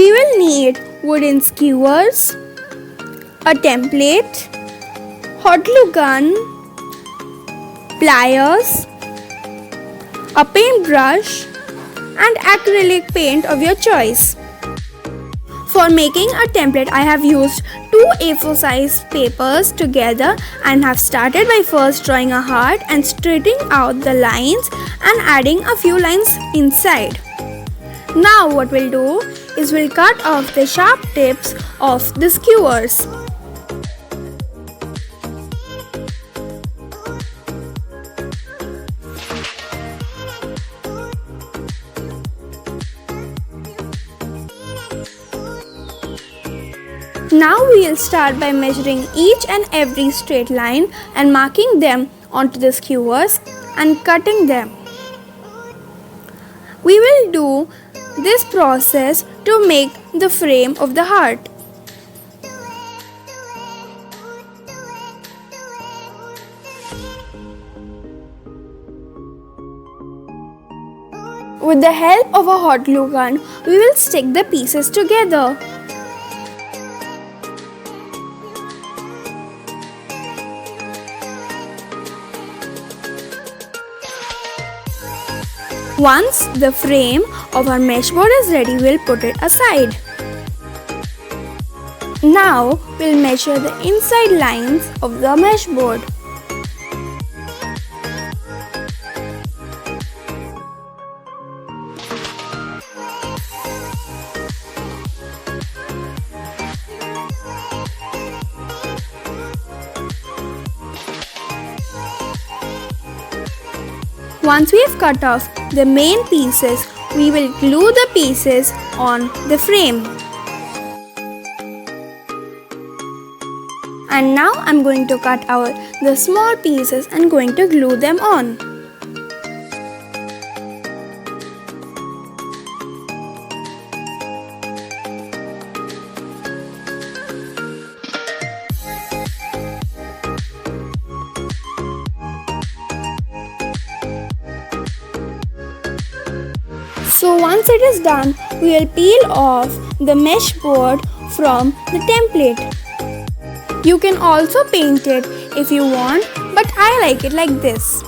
We will need wooden skewers, a template, hot glue gun, pliers, a paintbrush and acrylic paint of your choice. For making a template, I have used 2 A4 size papers together and have started by first drawing a heart and straightening out the lines and adding a few lines inside. Now what we'll do is we'll cut off the sharp tips of the skewers. Now we will start by measuring each and every straight line and marking them onto the skewers and cutting them. We will do this process to make the frame of the heart. With the help of a hot glue gun, we will stick the pieces together. Once the frame of our mesh board is ready, we'll put it aside. Now we'll measure the inside lines of the mesh board. Once we have cut off the main pieces, we will glue the pieces on the frame. And now I'm going to cut out the small pieces and going to glue them on. So once it is done, we will peel off the mesh board from the template. You can also paint it if you want, but I like it like this.